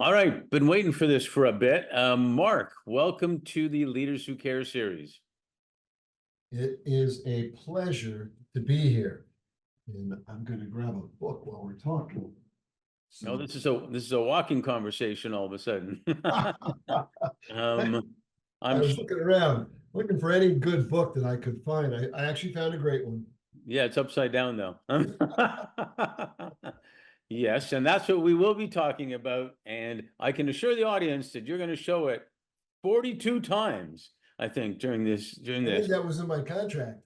All right, been waiting for this for a bit. Mark, welcome to the Leaders Who Care series. It is a pleasure to be here. And I'm going to grab a book while we're talking. No, So, this is a walking conversation all of a sudden. I I'm was looking around, looking for any good book that I could find. I actually found a great one. yeah, it's upside down though. Yes, and that's what we will be talking about. And I can assure the audience that you're going to show it 42 times, I think, during this. I think that was in my contract.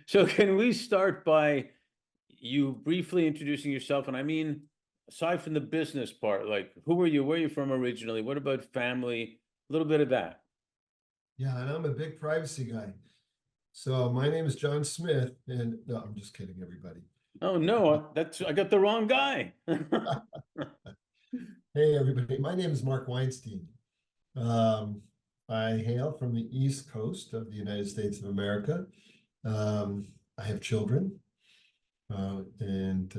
So can we start by you briefly introducing yourself? And I mean, aside from the business part, like who are you? Where are you from originally? What about family? A little bit of that. Yeah, and I'm a big privacy guy. So my name is John Smith, and no, I'm just kidding, everybody. Oh no, I got the wrong guy. Hey, everybody. My name is Mark Weinstein. Um, I hail from the East Coast of the United States of America. I have children, and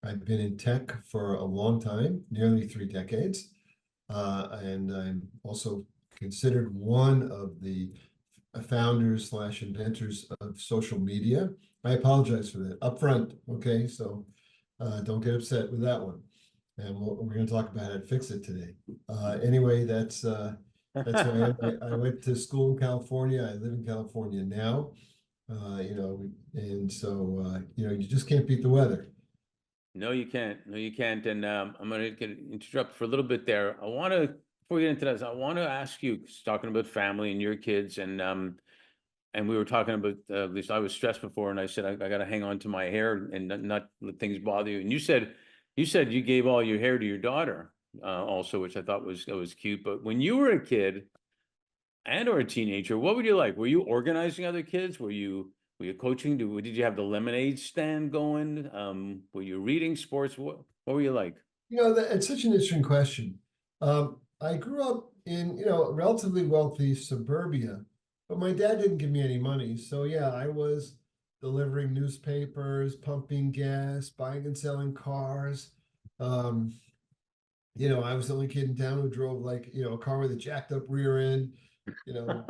I've been in tech for a long time, nearly 3 decades. And I'm also considered one of the founders slash inventors of social media. I apologize for that upfront. Okay, so don't get upset with that one. And we're going to talk about how to fix it today. Anyway, that's who I am. I went to school in California. I live in California now. And so you just can't beat the weather. No, you can't. No, you can't. And I'm going to interrupt for a little bit there. Before we get into this, I want to ask you, 'cause talking about family and your kids, and we were talking about, at least I was stressed before, and I said, I got to hang on to my hair and not let things bother you. And you said you gave all your hair to your daughter, also, which I thought was cute. But when you were a kid and or a teenager, what were you like? Were you organizing other kids? Were you coaching? Did you have the lemonade stand going? Were you reading sports? What were you like? It's such an interesting question. I grew up in, relatively wealthy suburbia, but my dad didn't give me any money. So yeah, I was delivering newspapers, pumping gas, buying and selling cars. Um, I was the only kid in town who drove a car with a jacked up rear end, you know,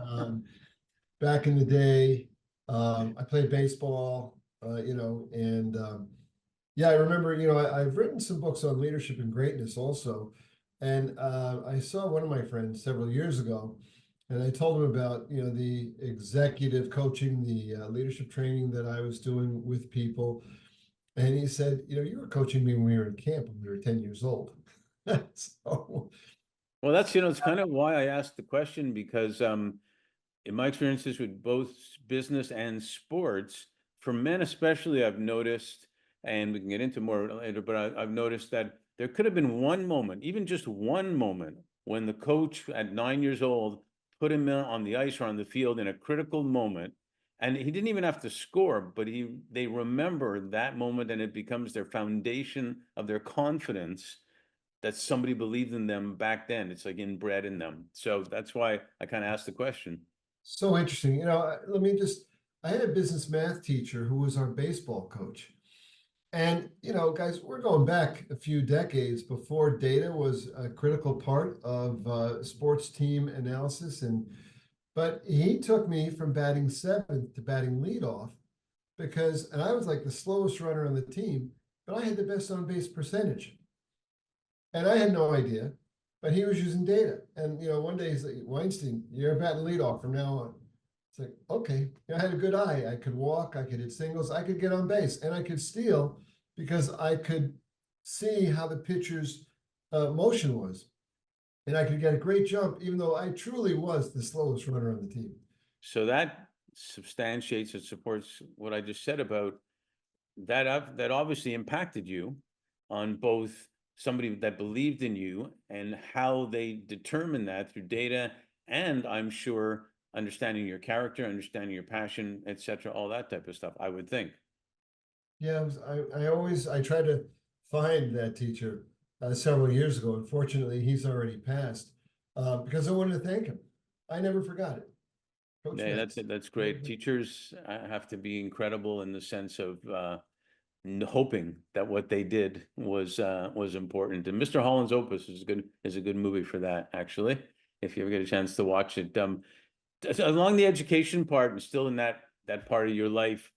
um, back in the day. I played baseball, and yeah, I remember, I've written some books on leadership and greatness also. And I saw one of my friends several years ago, and I told him about, the executive coaching, the leadership training that I was doing with people. And he said, you were coaching me when we were in camp when we were 10 years old. So, Well, that's, it's kind of why I asked the question, because in my experiences with both business and sports, for men especially, I've noticed, and we can get into more later, but I've noticed that there could have been one moment, even just one moment, when the coach at 9 years old put him on the ice or on the field in a critical moment, and he didn't even have to score, but they remember that moment, and it becomes their foundation of their confidence that somebody believed in them back then. It's like inbred in them. So that's why I kind of asked the question. so interesting. I had a business math teacher who was our baseball coach. And, guys, we're going back a few decades before data was a critical part of sports team analysis. But he took me from batting seventh to batting leadoff and I was like the slowest runner on the team, but I had the best on base percentage. And I had no idea, but he was using data. And, one day he's like, Weinstein, you're batting leadoff from now on. It's like, okay, I had a good eye. I could walk, I could hit singles, I could get on base, and I could steal because I could see how the pitcher's motion was. And I could get a great jump, even though I truly was the slowest runner on the team. So that substantiates and supports what I just said about that. That obviously impacted you on both somebody that believed in you and how they determine that through data, and I'm sure understanding your character, understanding your passion, etc., all that type of stuff, I would think. Yeah, I tried to find that teacher several years ago. Unfortunately, he's already passed because I wanted to thank him. I never forgot it. Coach Yeah, Max. that's great. Teachers have to be incredible in the sense of hoping that what they did was important. And Mr. Holland's Opus is a good movie for that, actually, if you ever get a chance to watch it. Along the education part and still in that part of your life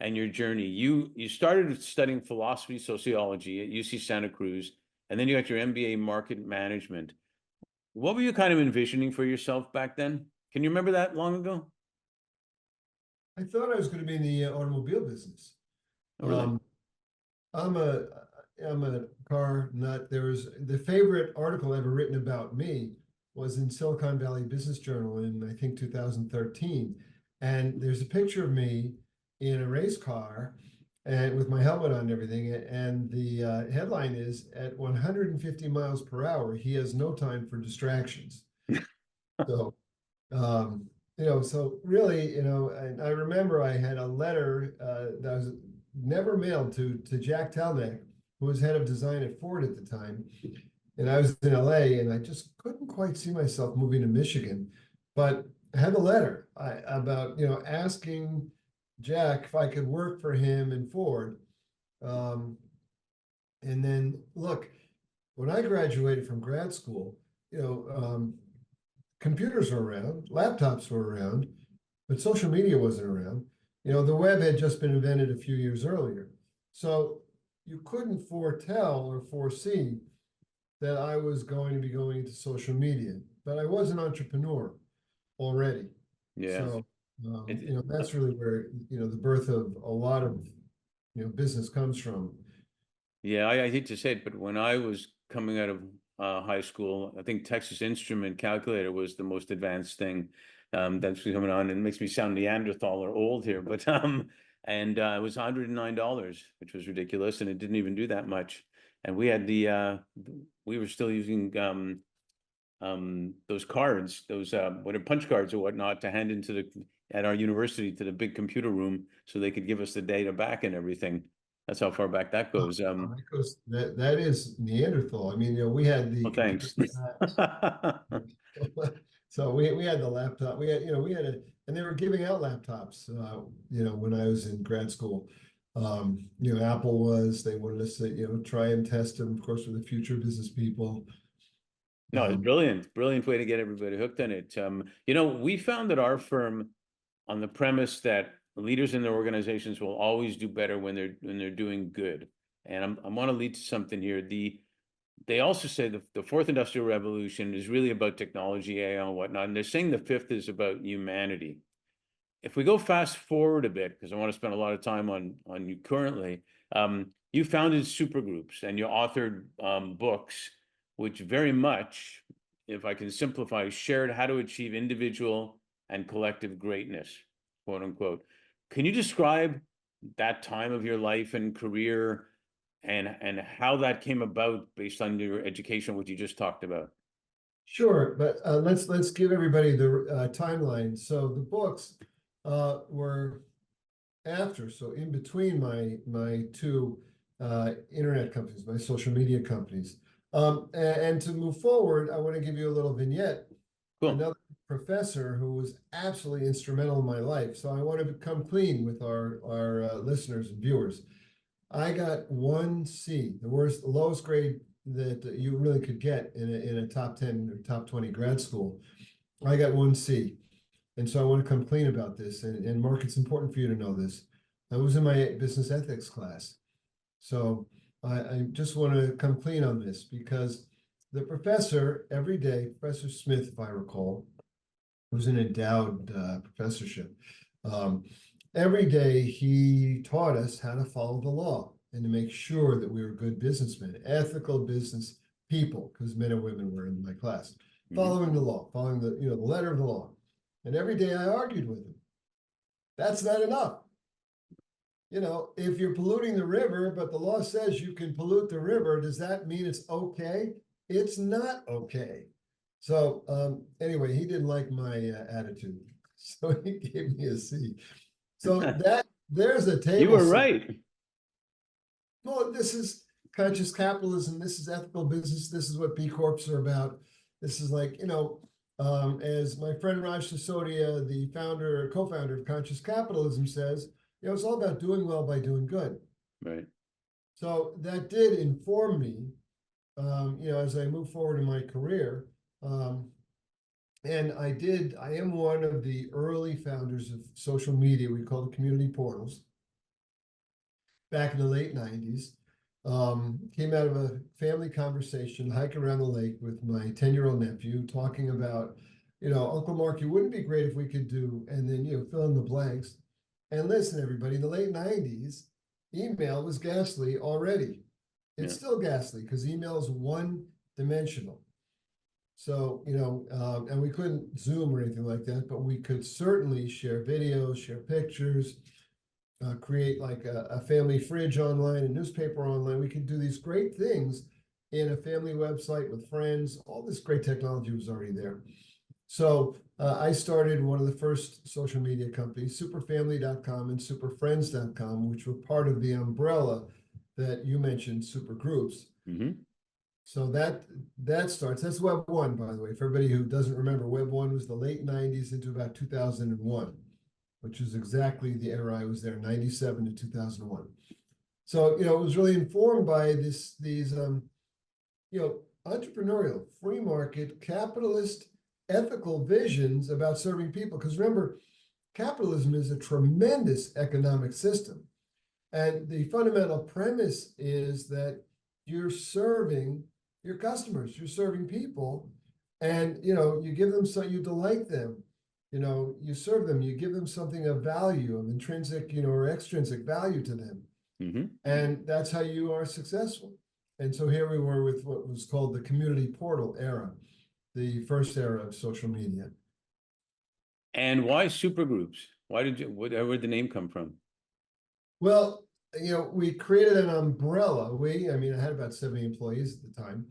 and your journey, you started studying philosophy, sociology at UC Santa Cruz, and then you got your MBA market management. What were you kind of envisioning for yourself back then? Can you remember that long ago? I thought I was going to be in the automobile business. Oh, really? Um, I'm a I'm a car nut. There was the favorite article ever written about me was in Silicon Valley Business Journal in I think 2013, and there's a picture of me in a race car and with my helmet on and everything, and the headline is at 150 miles per hour, he has no time for distractions. So so really, and I remember I had a letter that was never mailed to Jack Telnick, who was head of design at Ford at the time. And I was in LA and I just couldn't quite see myself moving to Michigan. But I had a letter about, asking Jack if I could work for him in Ford. And then look, when I graduated from grad school, computers were around, laptops were around, but social media wasn't around. The web had just been invented a few years earlier. So you couldn't foretell or foresee that I was going to be going into social media, but I was an entrepreneur already. Yeah. So, It, that's really where, the birth of a lot of, business comes from. yeah, I hate to say it, but when I was coming out of high school, I think Texas Instrument calculator was the most advanced thing that's coming on. And it makes me sound Neanderthal or old here, but and it was $109, which was ridiculous, and it didn't even do that much. And we had we were still using those cards, those what are punch cards or whatnot, to hand into at our university to the big computer room so they could give us the data back and everything. That's how far back that goes. That is Neanderthal. I mean, we had the Well, computer thanks. science. So we had the laptop. We had and they were giving out laptops. When I was in grad school, Apple was. They wanted us to try and test them, of course, with the future business people. No, it's Um, brilliant. Brilliant way to get everybody hooked on it. We found that our firm, on the premise that leaders in their organizations will always do better when they're doing good. And I want to lead to something here. They also say the fourth industrial revolution is really about technology, AI, and whatnot. And they're saying the fifth is about humanity. If we go fast forward a bit, because I want to spend a lot of time on you currently, you founded supergroups and you authored books, which very much, if I can simplify, shared how to achieve individual and collective greatness, quote unquote. Can you describe that time of your life and career and how that came about based on your education, what you just talked about? Sure, but let's give everybody the timeline. So the books were after, so in between my two internet companies, my social media companies. And to move forward, I want to give you a little vignette. Cool. Another professor who was absolutely instrumental in my life. So I want to come clean with our listeners and viewers. I got 1C, the lowest grade that you really could get in a top 10 or top 20 grad school. I got 1C. And so I want to come clean about this. And Mark, it's important for you to know this. I was in my business ethics class. So I just want to come clean on this because the professor every day, Professor Smith, if I recall, was an endowed professorship. Every day he taught us how to follow the law and to make sure that we were good businessmen, ethical business people, because men and women were in my class, following the law, following the letter of the law. And every day I argued with him. That's not enough. If you're polluting the river, but the law says you can pollute the river, does that mean it's okay? It's not okay. So anyway, he didn't like my attitude. So he gave me a C. So there's a table. You were right. Well, this is conscious capitalism. This is ethical business. This is what B Corps are about. This is like, as my friend Raj Sisodia, the co-founder of Conscious Capitalism says, it's all about doing well by doing good. Right. So that did inform me, as I move forward in my career. And I am one of the early founders of social media we call the community portals back in the late 90s. Came out of a family conversation, hiking around the lake with my 10-year-old nephew, talking about, Uncle Mark, wouldn't it be great if we could do, and then, fill in the blanks. And listen, everybody, in the late 90s, email was ghastly already. It's still ghastly because email is one-dimensional. So, and we couldn't Zoom or anything like that, but we could certainly share videos, share pictures, create like a family fridge online, a newspaper online. We could do these great things in a family website with friends. All this great technology was already there. So I started one of the first social media companies, superfamily.com and superfriends.com, which were part of the umbrella that you mentioned, Supergroups. Mm-hmm. So that starts, that's Web 1, by the way. For everybody who doesn't remember, Web 1 was the late 90s into about 2001, which is exactly the era I was there, 97 to 2001. So, it was really informed by these entrepreneurial, free market, capitalist, ethical visions about serving people. Because remember, capitalism is a tremendous economic system. And the fundamental premise is that you're serving your customers, you're serving people, and you give them you delight them, you serve them, you give them something of value, of intrinsic, or extrinsic value to them. Mm-hmm. And that's how you are successful. And so here we were with what was called the community portal era, the first era of social media. And why supergroups? Where'd the name come from? Well, we created an umbrella. I had about 70 employees at the time,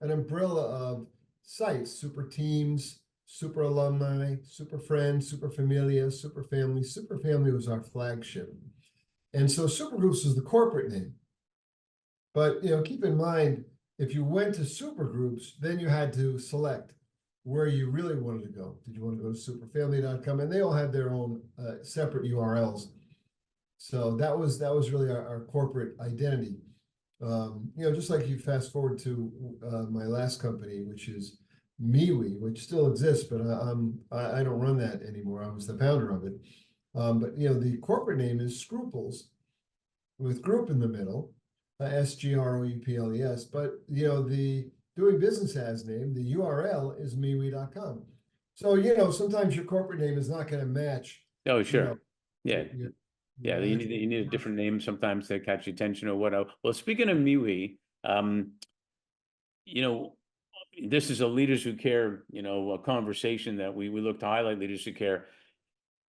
an umbrella of sites, super teams, super alumni, super friends, super familia, super family. Super family was our flagship. And so Supergroups was the corporate name. But, keep in mind, if you went to Supergroups, then you had to select where you really wanted to go. Did you want to go to superfamily.com? And they all had their own separate URLs. So that was really our corporate identity. Just like you fast forward to my last company, which is MeWe, which still exists, but I don't run that anymore. I was the founder of it. But the corporate name is Scruples, with group in the middle, SGROUPLES. But the doing business as name, the URL is MeWe.com. So sometimes your corporate name is not going to match. Oh, sure. Yeah. Yeah, You need a different name sometimes to catch your attention or what else. Well, speaking of MeWe, this is a Leaders Who Care, a conversation that we look to highlight Leaders Who Care.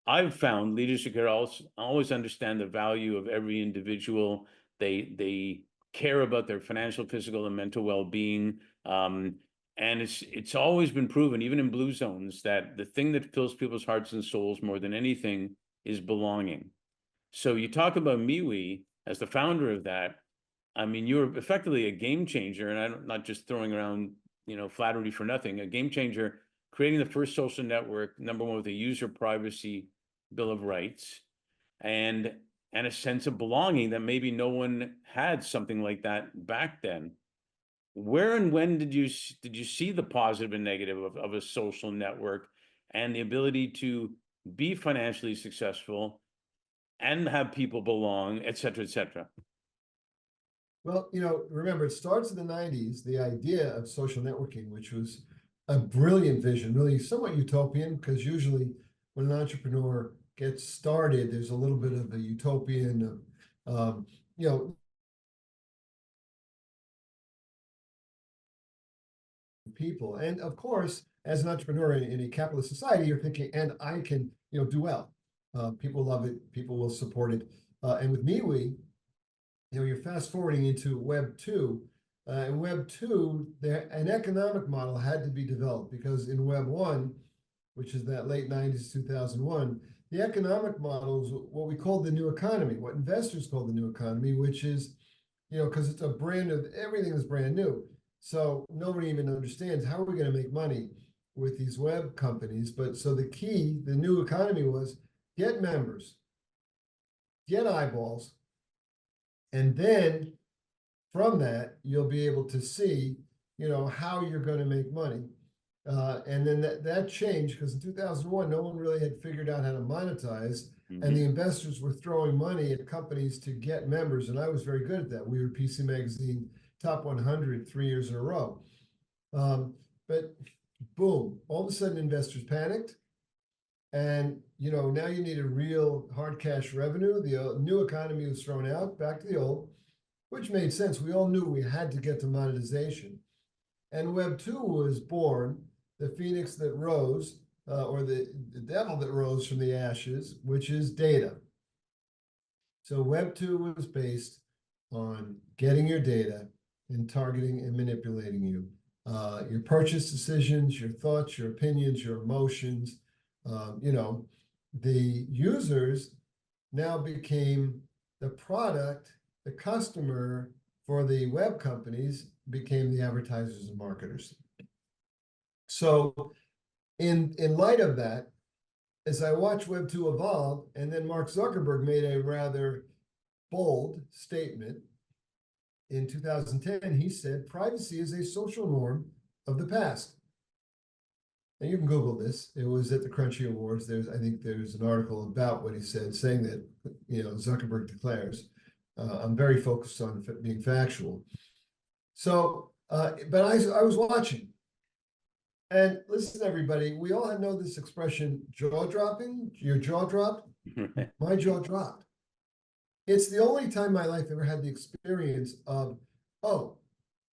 I've found Leaders Who Care always understand the value of every individual. They care about their financial, physical, and mental well-being. And it's always been proven, even in blue zones, that the thing that fills people's hearts and souls more than anything is belonging. So you talk about MeWe as the founder of that. I mean, you're effectively a game changer, and I'm not just throwing around, flattery for nothing. A game changer, creating the first social network, number one, with a user privacy bill of rights, and a sense of belonging that maybe no one had something like that back then. Where and when did you see the positive and negative of a social network and the ability to be financially successful and have people belong, et cetera, et cetera? Well, remember, it starts in the 90s, the idea of social networking, which was a brilliant vision, really somewhat utopian, because usually when an entrepreneur gets started, there's a little bit of a utopian, people. And of course, as an entrepreneur in a capitalist society, you're thinking, and I can, do well. People love it. People will support it. And with MeWe, you're fast forwarding into Web 2. In Web 2, an economic model had to be developed because in Web 1, which is that late 90s, 2001, the economic model is what we call the new economy, what investors call the new economy, which is, because it's a brand of everything is brand new. So nobody even understands how are we going to make money with these web companies. But so the key, the new economy was get members, get eyeballs, And then from that, you'll be able to see, how you're going to make money. And then that changed because in 2001, no one really had figured out how to monetize, and the investors were throwing money at companies to get members. And I was very good at that. We were PC Magazine Top 100 3 years in a row. But boom, all of a sudden investors panicked. And, now you need a real hard cash revenue. The new economy was thrown out, back to the old, which made sense. We all knew we had to get to monetization. And Web 2 was born, the phoenix that rose, or the devil that rose from the ashes, which is data. So Web 2 was based on getting your data and targeting and manipulating you. Your purchase decisions, your thoughts, your opinions, your emotions. The users now became the product, the customer for the web companies became the advertisers and marketers. So in light of that, as I watched Web 2 evolve, and then Mark Zuckerberg made a rather bold statement in 2010, he said, privacy is a social norm of the past. And you can Google this. It was at the Crunchy Awards. I think there's an article about what he said, saying that, Zuckerberg declares. I'm very focused on being factual. So, but I was watching. And listen, everybody, we all know this expression, jaw dropping. Your jaw dropped. My jaw dropped. It's the only time in my life I ever had the experience of, oh,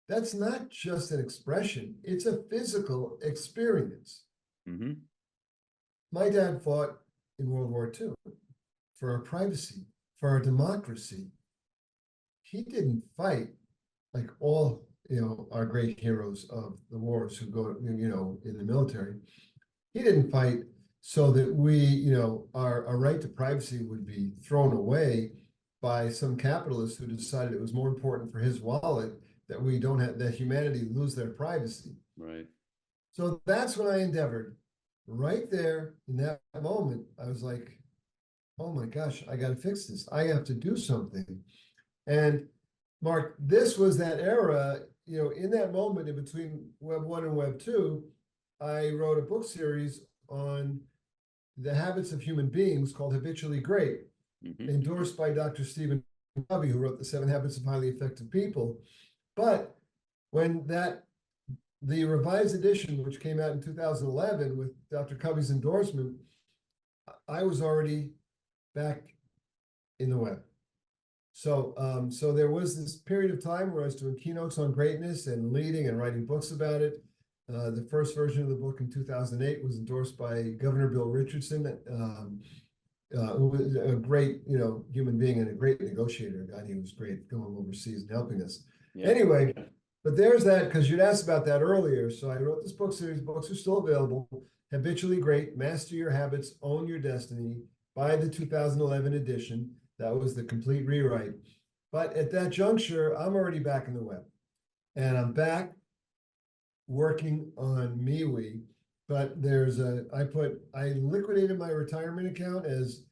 that's not just an expression, it's a physical experience. My dad fought in World War II for our privacy, for our democracy. He didn't fight like all, our great heroes of the wars who go, in the military. He didn't fight so that we, our right to privacy would be thrown away by some capitalist who decided it was more important for his wallet that we don't have, that humanity lose their privacy. Right. So that's when I endeavored. Right there in that moment, I was like, oh my gosh, I got to fix this. I have to do something. And Mark, this was that era, in that moment in between Web 1 and Web 2, I wrote a book series on the habits of human beings called Habitually Great, endorsed by Dr. Stephen Covey, who wrote The 7 Habits of Highly Effective People. But when the revised edition, which came out in 2011 with Dr. Covey's endorsement, I was already back in the web. So, so there was this period of time where I was doing keynotes on greatness and leading and writing books about it. The first version of the book in 2008 was endorsed by Governor Bill Richardson, who was a great, human being and a great negotiator. God, he was great going overseas and helping us. Yeah. Anyway, but there's that, because you'd asked about that earlier. So I wrote this book series. Books are still available. Habitually Great, Master Your Habits, Own Your Destiny, by the 2011 edition. That was the complete rewrite. But at that juncture, I'm already back in the web. And I'm back working on MeWe. But I liquidated my retirement account. As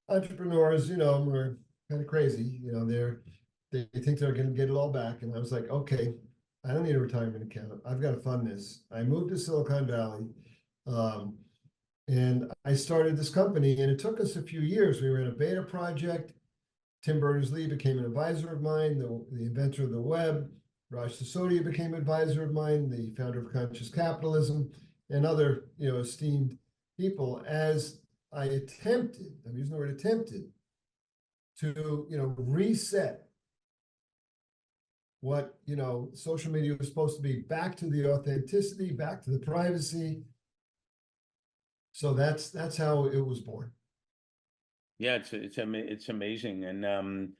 entrepreneurs, we're kind of crazy. They think they're going to get it all back. And I was like, okay, I don't need a retirement account. I've got to fund this. I moved to Silicon Valley. And I started this company, and it took us a few years. We were in a beta project. Tim Berners-Lee became an advisor of mine, the inventor of the web. Raj Sisodia became an advisor of mine, the founder of Conscious Capitalism, and other, esteemed people, as I attempted, I'm using the word attempted, to, reset what, social media was supposed to be, back to the authenticity, back to the privacy. So that's how it was born. Yeah, it's amazing, and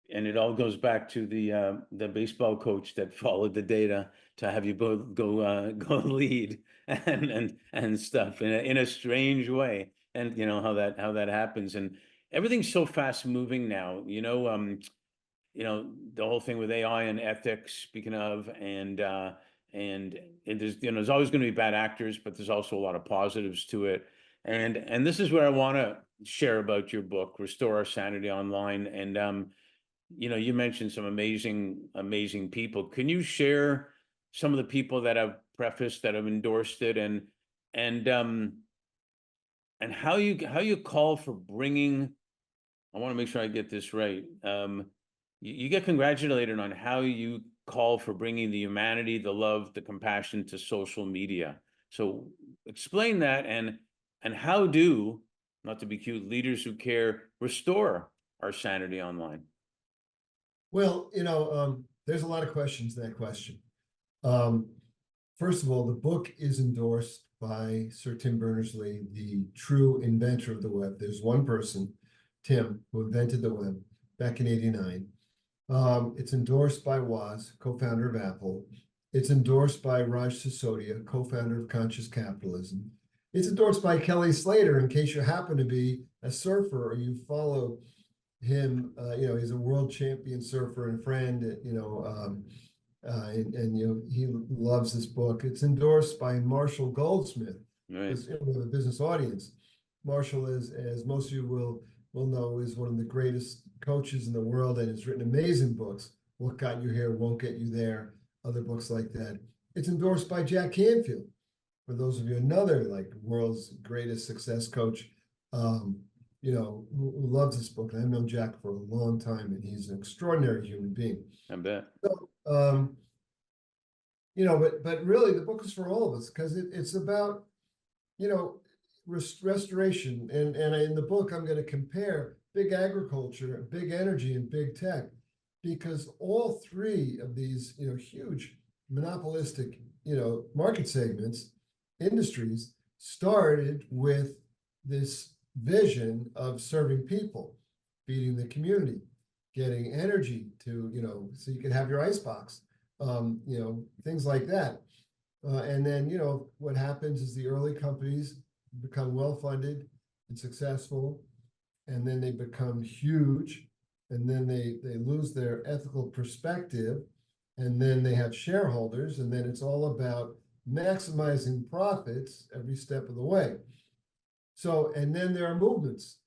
it all goes back to the baseball coach that followed the data to have you both go lead and stuff in a strange way, and how that happens, and everything's so fast moving now. The whole thing with AI and ethics. Speaking of, and there's always going to be bad actors, but there's also a lot of positives to it. And this is where I want to share about your book, Restore Our Sanity Online. And you know, you mentioned some amazing people. Can you share some of the people that have prefaced, that have endorsed it, and um and how you call for bringing, I want to make sure I get this right. You get congratulated on how you call for bringing the humanity, the love, the compassion to social media. So explain that, and how do, not to be cute, leaders who care restore our sanity online? Well, there's a lot of questions in that question. Um, First of all, the book is endorsed by Sir Tim Berners-Lee, the true inventor of the web. There's one person, Tim, who invented the web back in '89. It's endorsed by Woz, co-founder of Apple. It's endorsed by Raj Sisodia, co-founder of Conscious Capitalism. It's endorsed by Kelly Slater, in case you happen to be a surfer or you follow him. He's a world champion surfer and friend. He loves this book. It's endorsed by Marshall Goldsmith, Right. because we have a business audience. Marshall is, as most of you will know, is one of the greatest coaches in the world and has written amazing books. What Got You Here Won't Get You There, other books like that. It's endorsed by Jack Canfield, for those of you, another like world's greatest success coach, who loves this book. And I've known Jack for a long time, and he's an extraordinary human being. I bet. So, but really the book is for all of us, because it's about, restoration. And in the book, I'm going to compare big agriculture, big energy, and big tech, because all three of these, huge monopolistic, market segments, industries, started with this vision of serving people, feeding the community, getting energy to, so you can have your icebox, things like that. And then, what happens is the early companies become well-funded and successful, and then they become huge, and then they lose their ethical perspective, and then they have shareholders, and then it's all about maximizing profits every step of the way. So, and then there are movements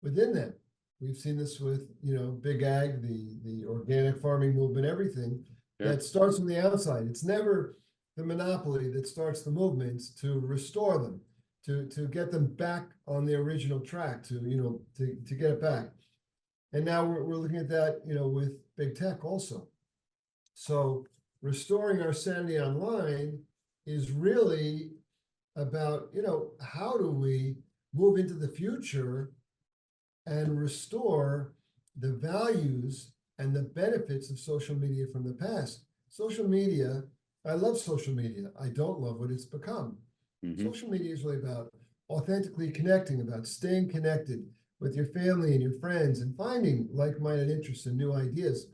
within that. We've seen this with, big ag, the organic farming movement, everything. Sure. That starts from the outside. It's never the monopoly that starts the movements to restore them, to get them back on the original track, to get it back. And now we're looking at that, with big tech also. So restoring our sanity online is really about, how do we move into the future and restore the values and the benefits of social media from the past. Social media, I love social media. I don't love what it's become. Mm-hmm. Social media is really about authentically connecting, about staying connected with your family and your friends and finding like-minded interests and new ideas.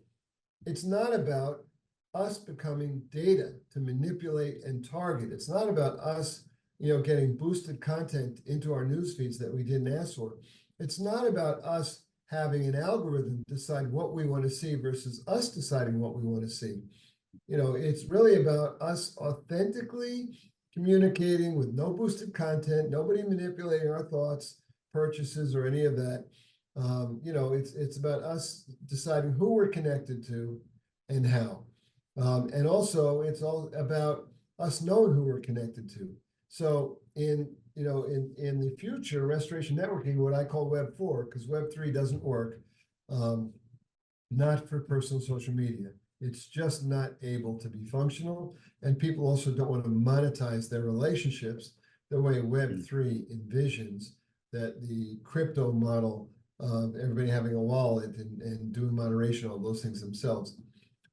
It's not about us becoming data to manipulate and target. It's not about us, getting boosted content into our news feeds that we didn't ask for. It's not about us having an algorithm decide what we want to see versus us deciding what we want to see. It's really about us authentically communicating with no boosted content, nobody manipulating our thoughts, purchases, or any of that. It's about us deciding who we're connected to and how. And also, it's all about us knowing who we're connected to. So in the future, restoration networking, what I call Web 4, because Web 3 doesn't work, not for personal social media. It's just not able to be functional. And people also don't want to monetize their relationships the way Web 3 envisions, that the crypto model of everybody having a wallet and doing moderation, all those things themselves.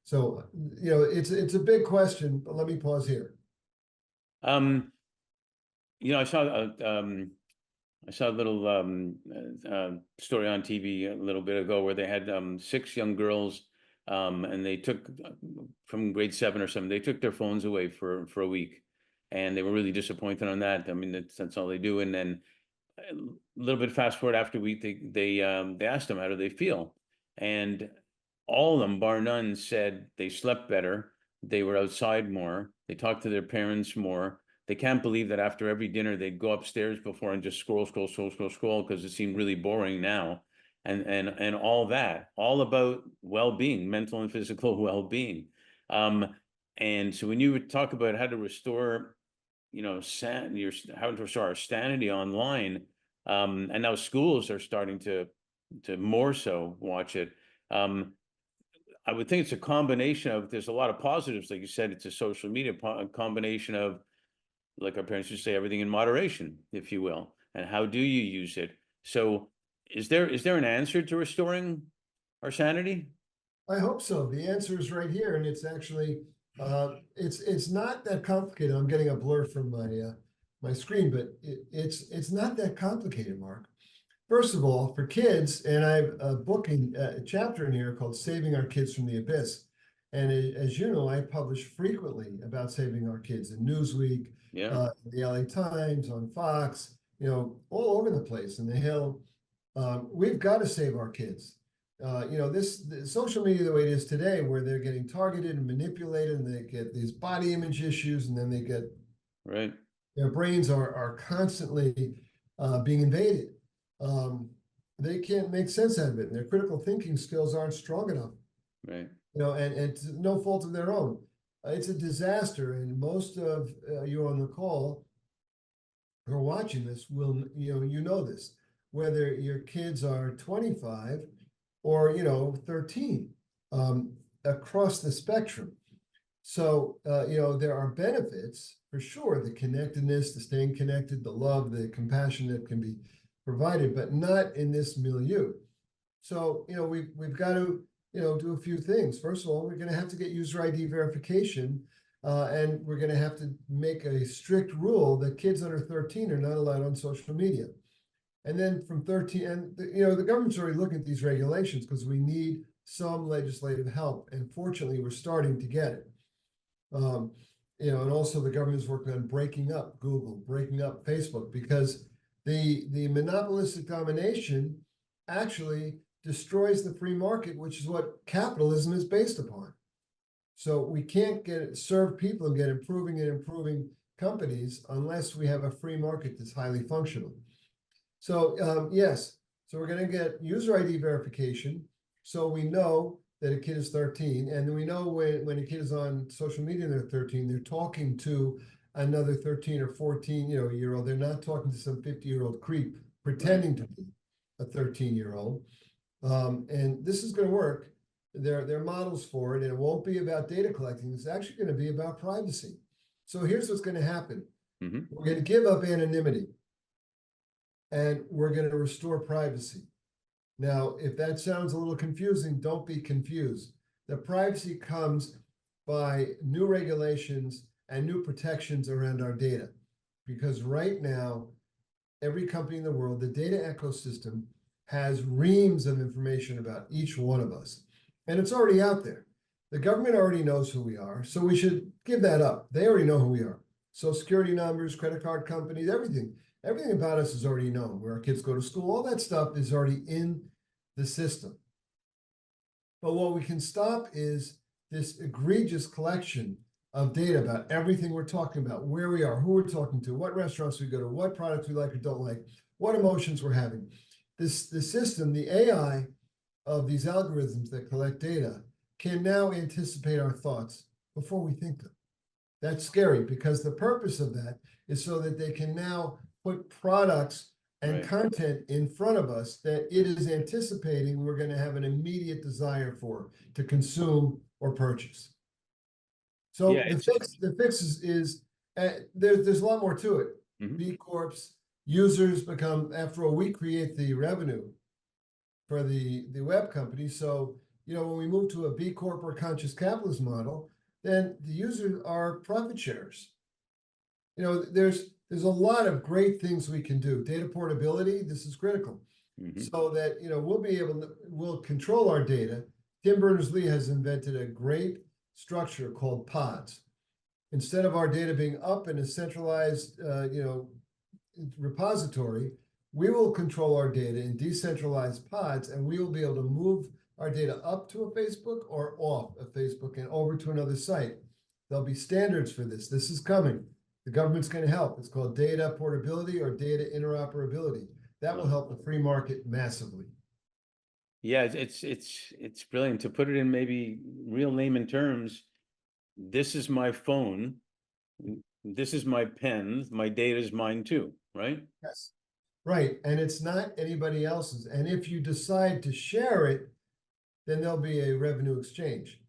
So, it's a big question, but let me pause here. I saw a little story on TV a little bit ago where they had 6 young girls, and they took from grade 7 or something. They took their phones away for a week, and they were really disappointed on that. I mean, that's all they do. And then a little bit fast forward, after a week, they asked them how do they feel, and all of them, bar none, said they slept better, they were outside more, they talked to their parents more. They can't believe that after every dinner they'd go upstairs before and just scroll because it seemed really boring now. and all that, all about well-being, mental and physical well-being. And so when you would talk about how to restore, how to restore our sanity online, and now schools are starting to more so watch it. I would think it's a combination of, there's a lot of positives, like you said, it's a social media combination of, like our parents used to say, everything in moderation, if you will, and how do you use it? So is there an answer to restoring our sanity? I hope so. The answer is right here, and it's actually it's not that complicated. I'm getting a blur from my screen, but it's not that complicated, Mark. First of all, for kids, and I have a booking a chapter in here called "Saving Our Kids from the Abyss," and as you know, I publish frequently about saving our kids in Newsweek, Yeah, the LA Times, on Fox, all over the place in the Hill. We've got to save our kids. This social media the way it is today, where they're getting targeted and manipulated, and they get these body image issues, and then they get right, their brains are constantly being invaded. They can't make sense out of it, and their critical thinking skills aren't strong enough. right. And to no fault of their own. It's a disaster, and most of you on the call who are watching this will, you know this, whether your kids are 25 or 13, across the spectrum. So there are benefits for sure, the connectedness, the staying connected, the love, the compassion that can be provided, but not in this milieu. So we've got to do a few things. First of all, we're going to have to get user ID verification, and we're going to have to make a strict rule that kids under 13 are not allowed on social media. And then from 13, and the government's already looking at these regulations because we need some legislative help, and fortunately, we're starting to get it. And also the government is working on breaking up Google, breaking up Facebook, because the monopolistic domination actually destroys the free market, which is what capitalism is based upon. So we can't serve people and get improving companies unless we have a free market that's highly functional. So yes, so we're going to get user ID verification, so we know that a kid is 13, and we know when a kid is on social media and they're 13, they're talking to another 13 or 14 year old. They're not talking to some 50-year-old creep pretending to be a 13-year-old. And this is going to work. There are models for it, and it won't be about data collecting. It's actually going to be about privacy. So here's what's going to happen. Mm-hmm. We're going to give up anonymity, and we're going to restore privacy. Now, if that sounds a little confusing, don't be confused. The privacy comes by new regulations and new protections around our data. Because right now, every company in the world, the data ecosystem has reams of information about each one of us. And it's already out there. The government already knows who we are, so we should give that up. They already know who we are. Social security numbers, credit card companies, everything about us is already known. Where our kids go to school, all that stuff is already in the system. But what we can stop is this egregious collection of data about everything we're talking about, where we are, who we're talking to, what restaurants we go to, what products we like or don't like, what emotions we're having. The system, the AI of these algorithms that collect data, can now anticipate our thoughts before we think them. That's scary, because the purpose of that is so that they can now put products and content in front of us that it is anticipating we're going to have an immediate desire to consume or purchase. So Yeah, the fix is there's a lot more to it. Mm-hmm. B Corps users become, after all, we create the revenue for the web company. So when we move to a B Corp or conscious capitalist model, then the users are profit sharers. There's a lot of great things we can do. Data portability, this is critical. Mm-hmm. So that we'll control our data. Tim Berners-Lee has invented a great structure called pods. Instead of our data being up in a centralized repository, we will control our data in decentralized pods, and we will be able to move our data up to a Facebook or off of Facebook and over to another site. There'll be standards for this. This is coming. The government's going to help. It's called data portability or data interoperability. That will help the free market massively. Yeah, it's brilliant to put it in maybe real layman terms. This is my phone. This is my pen. My data is mine too, right? Yes. Right, and it's not anybody else's. And if you decide to share it, then there'll be a revenue exchange.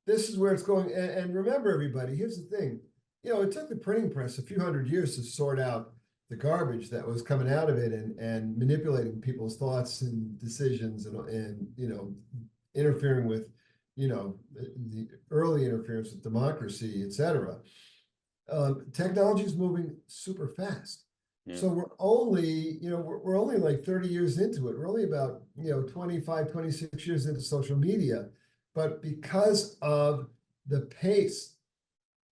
This is where it's going. And remember, everybody, here's the thing. You know, it took the printing press a few hundred years to sort out the garbage that was coming out of it and manipulating people's thoughts and decisions and you know, interfering with, you know, the early interference with democracy, et cetera. Technology is moving super fast. Yeah. So we're only, you know, we're only like 30 years into it. We're only about, you know, 25, 26 years into social media. But because of the pace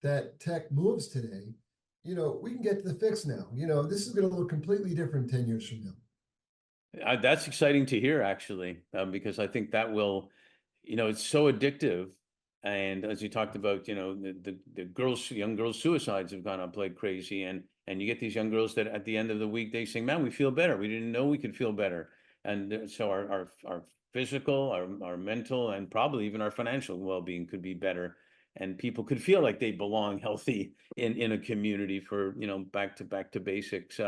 that tech moves today, you know, we can get to the fix now. You know, this is going to look completely different 10 years from now. That's exciting to hear, actually, because I think that will, it's so addictive. And as you talked about, the girls, young girls' suicides have gone up like crazy, and you get these young girls that at the end of the week they say, "Man, we feel better. We didn't know we could feel better." And so our physical, our mental, and probably even our financial well-being could be better, and people could feel like they belong healthy in a community for back to basics.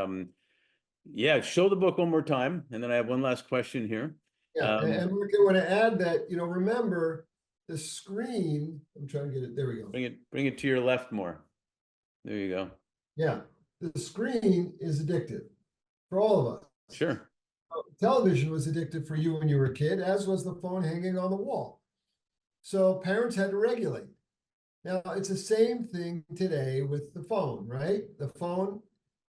Yeah, show the book one more time, and then I have one last question here. Yeah, and we want to add that, you know, remember the screen. I'm trying to get it. There we go. Bring it to your left more. There you go. Yeah, the screen is addictive for all of us. Sure. Television was addictive for you when you were a kid, as was the phone hanging on the wall. So parents had to regulate. Now it's the same thing today with the phone, right? The phone,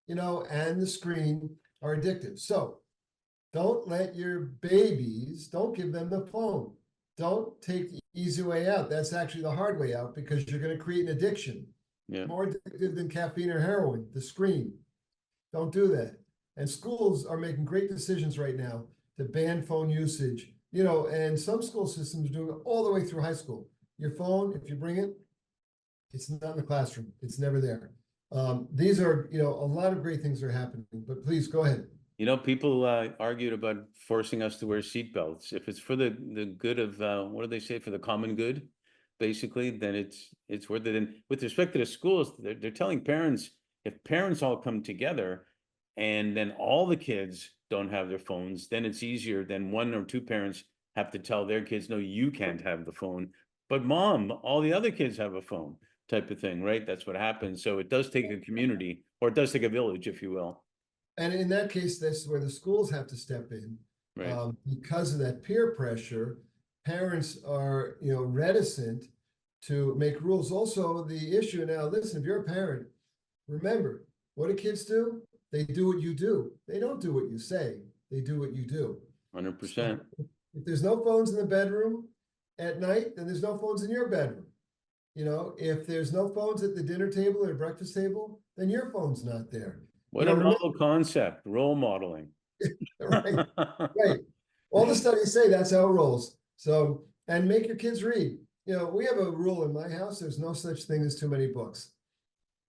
you know, and the screen are addictive. So don't let your babies, don't give them the phone. Don't take the easy way out. That's actually the hard way out because you're going to create an addiction. Yeah. More addictive than caffeine or heroin, the screen. Don't do that. And schools are making great decisions right now to ban phone usage. You know, and some school systems are doing it all the way through high school. Your phone, if you bring it, it's not in the classroom. It's never there. These are, you know, a lot of great things are happening, but please go ahead. People argued about forcing us to wear seatbelts. If it's for the good of, what do they say, for the common good, basically, then it's worth it. And with respect to the schools, they're telling parents, if parents all come together and then all the kids don't have their phones, then it's easier than one or two parents have to tell their kids, no, you can't have the phone. But mom, all the other kids have a phone, type of thing, right? That's what happens. So it does take a community, or it does take a village, if you will. And in that case, that's where the schools have to step in. Right. Because of that peer pressure, parents are, you know, reticent to make rules. Also, the issue now, listen, if you're a parent, remember, what do kids do? They do what you do. They don't do what you say. They do what you do. 100%. If there's no phones in the bedroom at night, then there's no phones in your bedroom. You know, if there's no phones at the dinner table or breakfast table, then your phone's not there. What a novel concept, role modeling. Right, right. All the studies say that's how it rolls. So, and make your kids read. You know, we have a rule in my house. There's no such thing as too many books.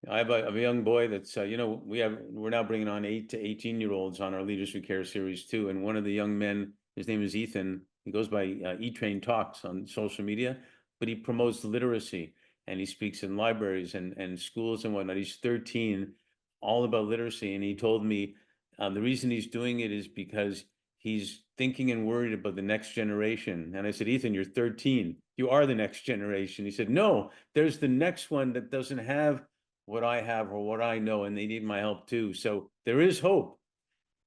I have a young boy that's, we're now bringing on 8 to 18-year-olds on our Leaders Who Care series too. And one of the young men, his name is Ethan. He goes by E-Train Talks on social media, but he promotes literacy and he speaks in libraries and schools and whatnot. He's 13, all about literacy. And he told me the reason he's doing it is because he's thinking and worried about the next generation. And I said, Ethan, you're 13. You are the next generation. He said, no, there's the next one that doesn't have what I have or what I know, and they need my help too. So there is hope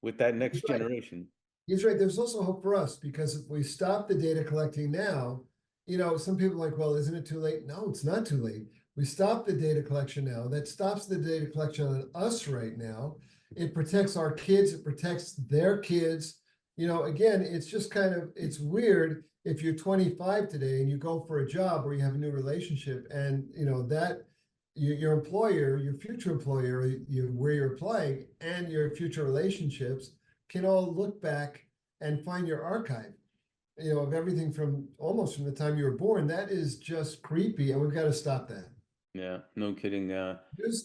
with that next generation. He's right. There's also hope for us because if we stop the data collecting now, you know, some people are like, well, isn't it too late? No, it's not too late. We stop the data collection now. That stops the data collection on us right now. It protects our kids. It protects their kids. You know, again, it's just kind of, it's weird if you're 25 today and you go for a job or you have a new relationship and, you know, that your employer, your future employer, where you're applying and your future relationships can all look back and find your archive, you know, of everything from almost from the time you were born. That is just creepy, and we've got to stop that. Yeah, no kidding.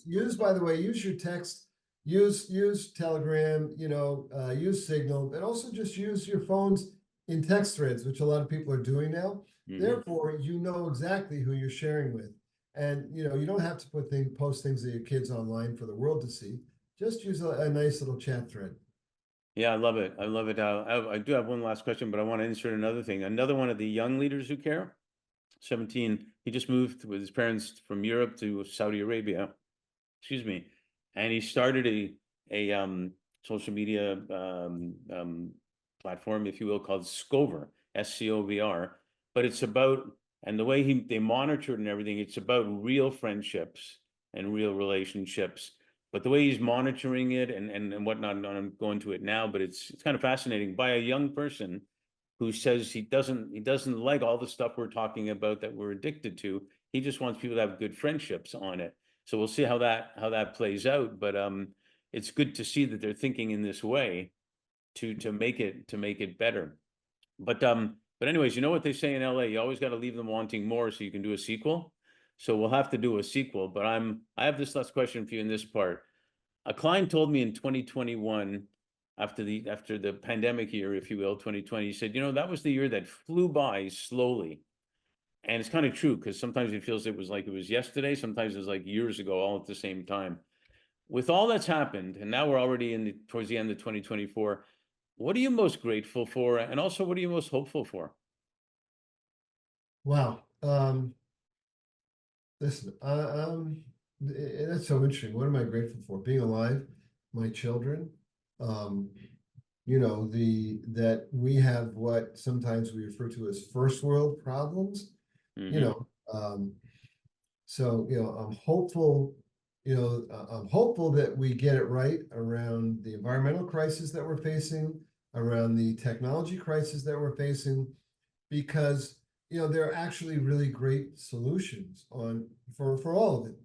Use, by the way, use your text use Telegram, use Signal, and also just use your phones in text threads, which a lot of people are doing now. Therefore, you know exactly who you're sharing with. And you don't have to post things of your kids online for the world to see. Just use a nice little chat thread. Yeah, I love it. I love it. I do have one last question, but I want to insert another thing. Another one of the young leaders who care, 17, he just moved with his parents from Europe to Saudi Arabia, excuse me, and he started a social media platform, if you will, called Scover, SCOVR. But it's about, and the way they monitor it and everything, it's about real friendships and real relationships. But the way he's monitoring it and whatnot, and I'm going to it now, but it's kind of fascinating, by a young person who says he doesn't like all the stuff we're talking about that we're addicted to. He just wants people to have good friendships on it. So we'll see how that plays out. But it's good to see that they're thinking in this way to make it better. But anyways, you know what they say in LA, you always got to leave them wanting more so you can do a sequel. So we'll have to do a sequel. But I have this last question for you in this part. A client told me in 2021, after the pandemic year, if you will, 2020, he said, that was the year that flew by slowly. And it's kind of true, because sometimes it feels it was like it was yesterday, sometimes it's like years ago, all at the same time. With all that's happened, and now we're already towards the end of 2024, what are you most grateful for? And also, what are you most hopeful for? Wow. Listen, that's so interesting. What am I grateful for? Being alive, my children, um, that we have what sometimes we refer to as first world problems, you Mm-hmm. know, so, I'm hopeful that we get it right around the environmental crisis that we're facing, around the technology crisis that we're facing, because there are actually really great solutions for all of it.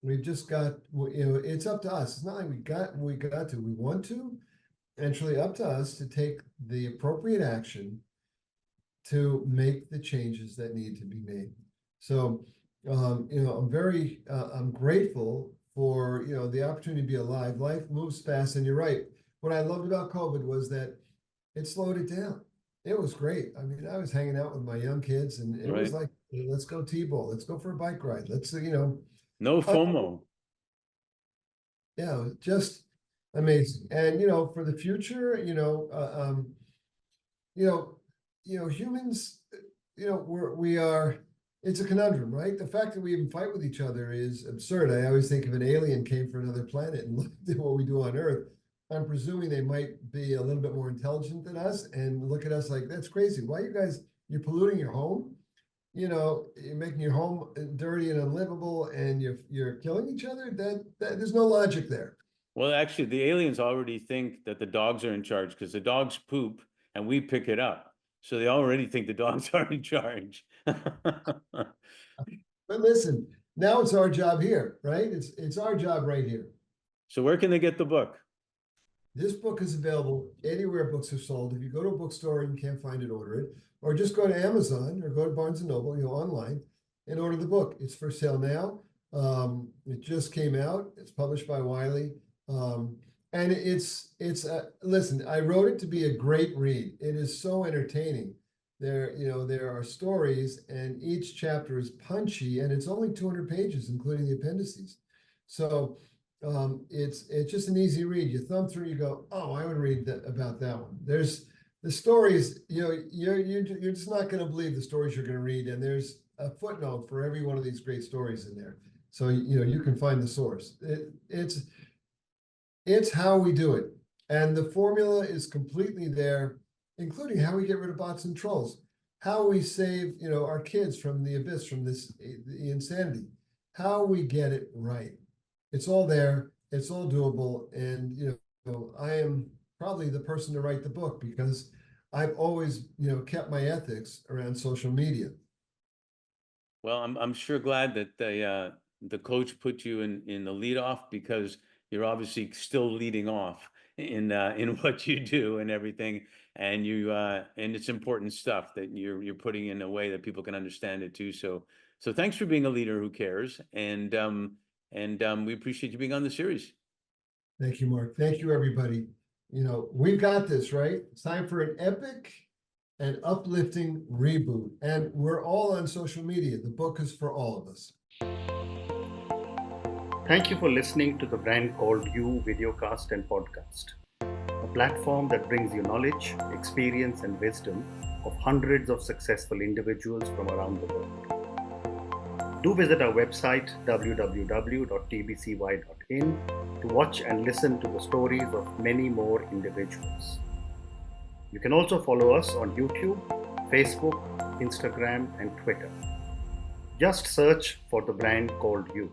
We've just got, it's up to us. It's not like we want to, and it's really up to us to take the appropriate action to make the changes that need to be made. So, I'm grateful for, the opportunity to be alive. Life moves fast, and you're right. What I loved about COVID was that it slowed it down. It was great. I mean, I was hanging out with my young kids, and it was Right. like, hey, let's go T-ball, let's go for a bike ride. Let's, No uh, FOMO. yeah, just amazing. And for the future, you know, humans, we are, it's a conundrum, right? The fact that we even fight with each other is absurd. I always think if an alien came from another planet and looked at what we do on Earth, I'm presuming they might be a little bit more intelligent than us and look at us like, that's crazy. Why you're polluting your home? You're making your home dirty and unlivable, and you're killing each other. That there's no logic there. Well, actually, the aliens already think that the dogs are in charge, because the dogs poop and we pick it up. So they already think the dogs are in charge. But listen, now it's our job here, right? It's our job right here. So where can they get the book? This book is available anywhere books are sold. If you go to a bookstore and you can't find it, order it, or just go to Amazon or go to Barnes and Noble, online, and order the book. It's for sale now. It just came out. It's published by Wiley, and listen. I wrote it to be a great read. It is so entertaining. There are stories, and each chapter is punchy, and it's only 200 pages, including the appendices. So it's just an easy read. You thumb through, you go, oh, I would read about that one. There's the stories, you're just not going to believe the stories you're going to read, and there's a footnote for every one of these great stories in there, so you can find the source. It's how we do it, and the formula is completely there, including how we get rid of bots and trolls, how we save our kids from the abyss, from the insanity, how we get it right. It's all there. It's all doable. And, I am probably the person to write the book because I've always, kept my ethics around social media. Well, I'm sure glad that the coach put you in the lead off, because you're obviously still leading off in what you do and everything, and and it's important stuff that you're putting in a way that people can understand it too. So thanks for being a leader who cares, and we appreciate you being on the series. Thank you, Mark. Thank you, everybody. We've got this, right? It's time for an epic and uplifting reboot. And we're all on social media. The book is for all of us. Thank you for listening to the Brand Called You videocast and podcast, a platform that brings you knowledge, experience, and wisdom of hundreds of successful individuals from around the world. Do visit our website www.tbcy.in to watch and listen to the stories of many more individuals. You can also follow us on YouTube, Facebook, Instagram, and Twitter. Just search for the Brand Called You.